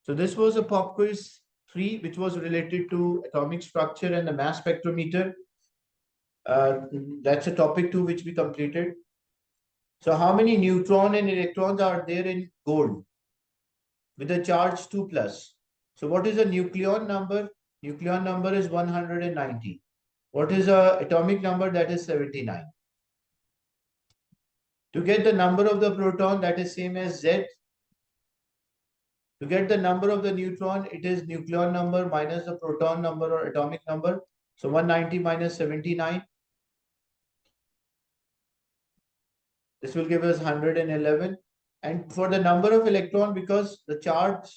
So this was a pop quiz 3, which was related to atomic structure and the mass spectrometer. That's a topic 2 which we completed. So how many neutron and electrons are there in gold with a charge 2 plus? So what is the nucleon number? Nucleon number is 190. What is a atomic number? That is 79. To get the number of the proton, that is same as Z. To get the number of the neutron, it is nucleon number minus the proton number or atomic number. So 190 minus 79. This will give us 111. And for the number of electron, because the charge,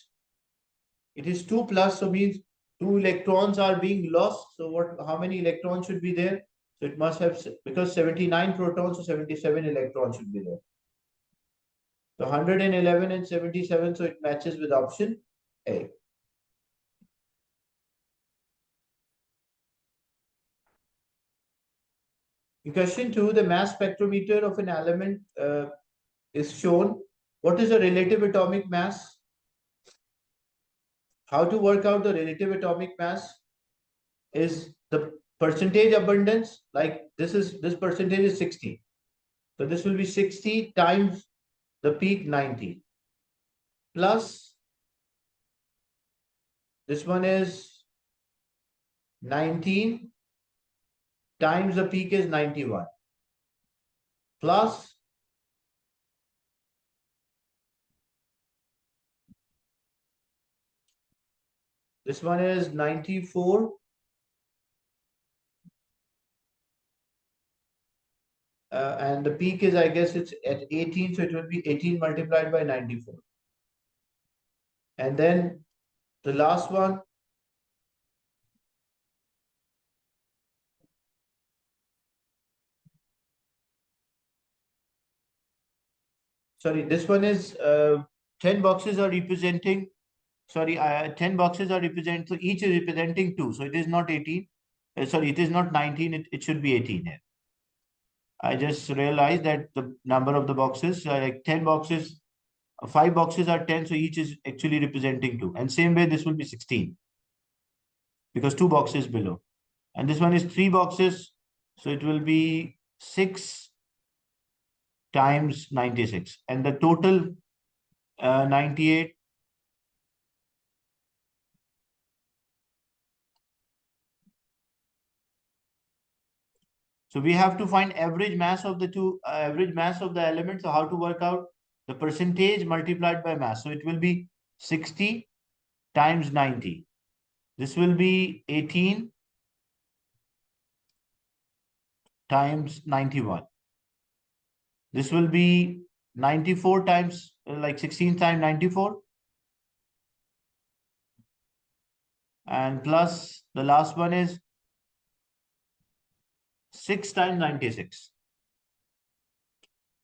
it is 2 plus, so means 2 electrons are being lost. So how many electrons should be there? So it must have, because 79 protons, so 77 electrons should be there. So 111 and 77, so it matches with option A. In question 2, the mass spectrometer of an element is shown. What is the relative atomic mass? How to work out the relative atomic mass is the percentage abundance. Like this percentage is 60. So this will be 60 times the peak 90 plus this one is 19 times the peak is 91 plus this one is 94 and the peak is, I guess it's at 18, so it will be 18 multiplied by 94. And then the last one, sorry, this one is 10 boxes are representing, sorry, 10 boxes are representing, so each is representing 2. So it is not 18. Sorry, it is not 19, it should be 18 here. I just realized that the number of the boxes are like 10 boxes, 5 boxes are 10, so each is actually representing 2. And same way, this will be 16 because 2 boxes below. And this one is 3 boxes, so it will be 6 times 96. And the total 98. So we have to find average mass of the average mass of the elements. So how to work out the percentage multiplied by mass? So it will be 60 times 90. This will be 18 times 91. This will be 94 times, like 16 times 94. And plus the last one is 6 times 96.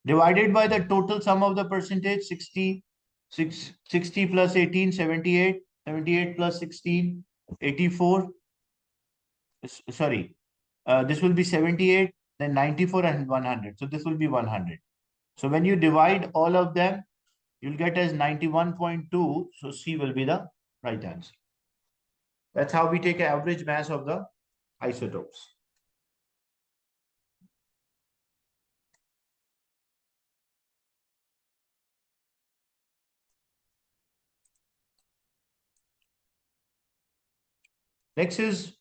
Divided by the total sum of the percentage, 60 plus 18, 78, 78 plus 16, 84. Sorry, this will be 78, then 94 and 100. So this will be 100. So when you divide all of them, you'll get as 91.2. So C will be the right answer. That's how we take average mass of the isotopes. Next is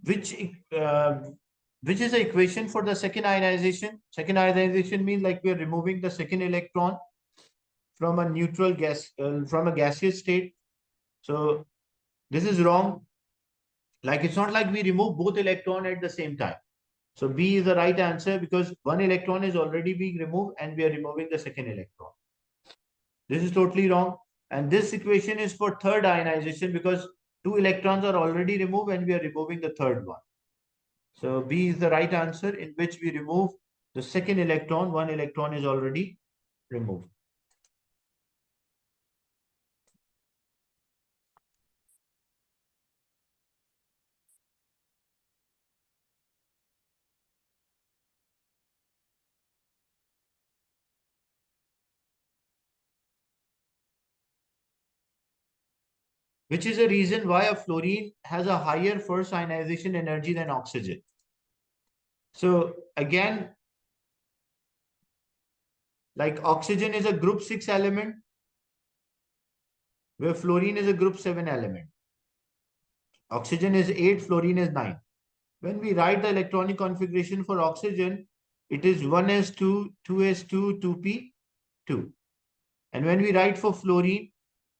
which is the equation for the second ionization? Second ionization means like we are removing the second electron from a neutral gas, from a gaseous state. So this is wrong. Like it's not like we remove both electron at the same time. So B is the right answer because one electron is already being removed and we are removing the second electron. This is totally wrong. And this equation is for third ionization because 2 electrons are already removed and we are removing the third one. So B is the right answer in which we remove the second electron. One electron is already removed. which is a reason why a fluorine has a higher first ionization energy than oxygen. So again, like oxygen is a group 6 element, where fluorine is a group 7 element. Oxygen is 8, fluorine is 9. When we write the electronic configuration for oxygen, it is 1s2, 2s2, 2p2. And when we write for fluorine,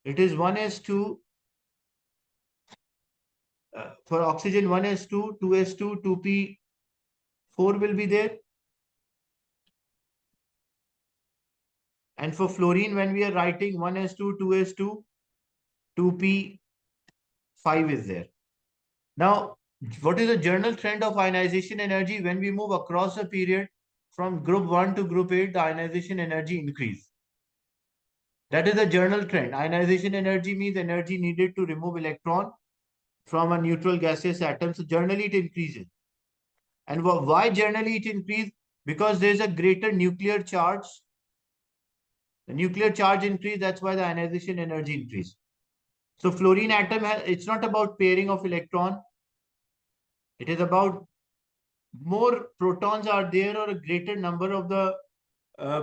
it is 1s2, for oxygen 1s2, 2s2, 2p4 will be there. And for fluorine, when we are writing 1s2, 2s2, 2p5 is there. Now, what is the general trend of ionization energy? When we move across the period from group 1 to group 8, the ionization energy increase. That is the general trend. Ionization energy means energy needed to remove electron from a neutral gaseous atom. So generally it increases. And why generally it increases? Because there is a greater nuclear charge. The nuclear charge increase, that's why the ionization energy increase. So fluorine atom, it's not about pairing of electron. It is about more protons are there or a greater number of the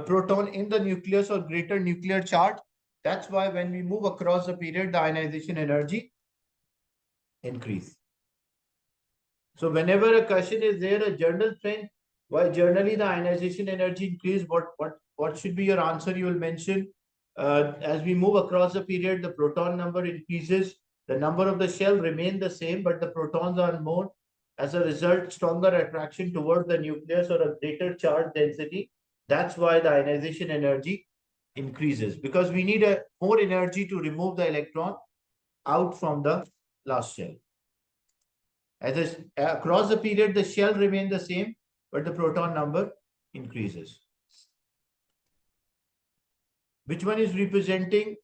proton in the nucleus or greater nuclear charge. That's why when we move across the period, the ionization energy increase. So whenever a question is there, a general trend, why generally the ionization energy increase, what should be your answer? You will mention as we move across the period, the proton number increases, the number of the shell remain the same, but the protons are more. As a result, stronger attraction towards the nucleus or a greater charge density. That's why the ionization energy increases, because we need a more energy to remove the electron out from the last shell. Across the period, the shell remains the same, but the proton number increases. Which one is representing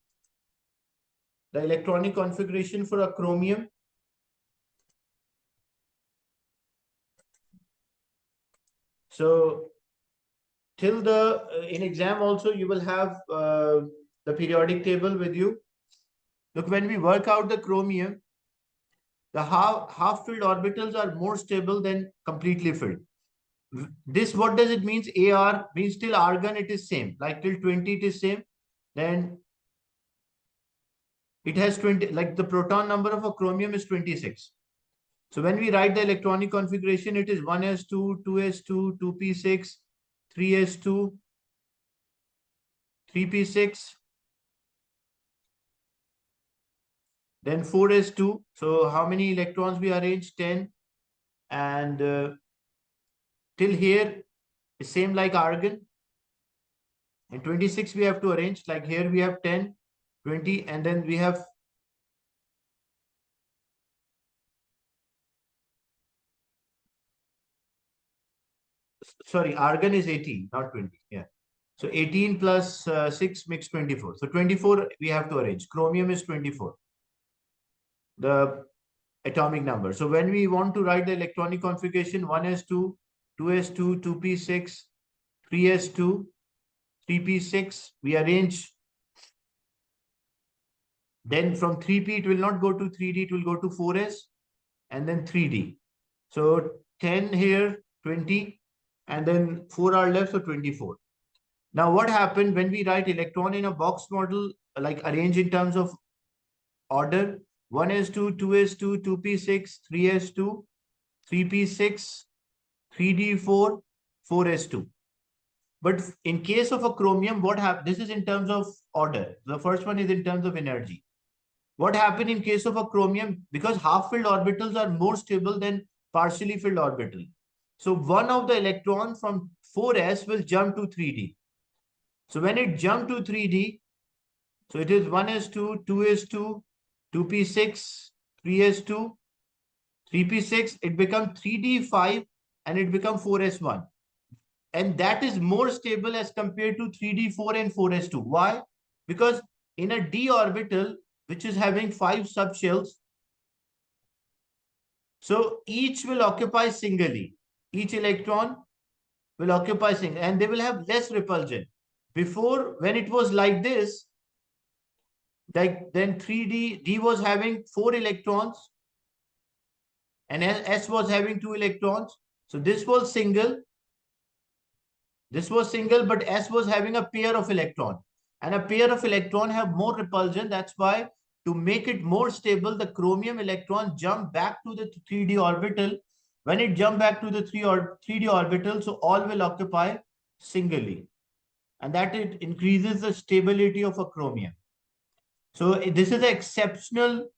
the electronic configuration for a chromium? So till the in exam also you will have the periodic table with you. Look, when we work out the chromium, the half filled orbitals are more stable than completely filled. This, what does it means? AR means till argon it is same, like till 20 it is same. Then it has 20, like the proton number of a chromium is 26. So when we write the electronic configuration, it is 1s2, 2s2, 2p6, 3s2, 3p6, then 4s2. So how many electrons we arrange? 10. And till here is same like argon. In 26 we have to arrange, like here we have 10, 20, and then we have sorry, argon is 18, not 20. Yeah. So 18 plus 6 makes 24. So 24 we have to arrange. Chromium is 24, the atomic number. So when we want to write the electronic configuration, 1s2, 2s2, 2p6, 3s2, 3p6, we arrange. Then from 3p, it will not go to 3d, it will go to 4s and then 3d. So 10 here, 20, and then 4 are left, so 24. Now, what happened when we write electron in a box model, like arrange in terms of order? 1s2, 2s2, 2p6, 3s2, 3p6, 3d4, 4s2. But in case of a chromium, what happened? This is in terms of order. The first one is in terms of energy. What happened in case of a chromium? Because half-filled orbitals are more stable than partially filled orbital. So one of the electron from 4s will jump to 3d. So when it jumped to 3d, so it is 1s2, 2s2, 2p6, 3s2, 3p6, it becomes 3d5 and it becomes 4s1. And that is more stable as compared to 3d4 and 4s2. Why? Because in a d orbital, which is having 5 subshells, so each will occupy singly. Each electron will occupy singly and they will have less repulsion. Before, when it was like this, Like then 3D was having 4 electrons and S was having 2 electrons. So this was single. This was single, but S was having a pair of electron. And a pair of electron have more repulsion. That's why to make it more stable, the chromium electron jump back to the 3D orbital. When it jump back to the 3D orbital, so all will occupy singly. And that it increases the stability of a chromium. So this is an exceptional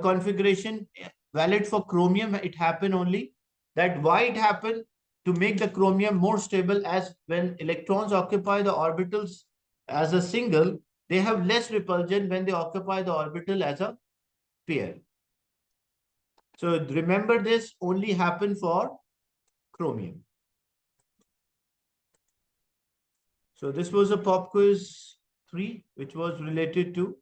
configuration valid for chromium. It happened only that why it happened to make the chromium more stable, as when electrons occupy the orbitals as a single, they have less repulsion when they occupy the orbital as a pair. So remember, this only happened for chromium. So this was a pop quiz 3, which was related to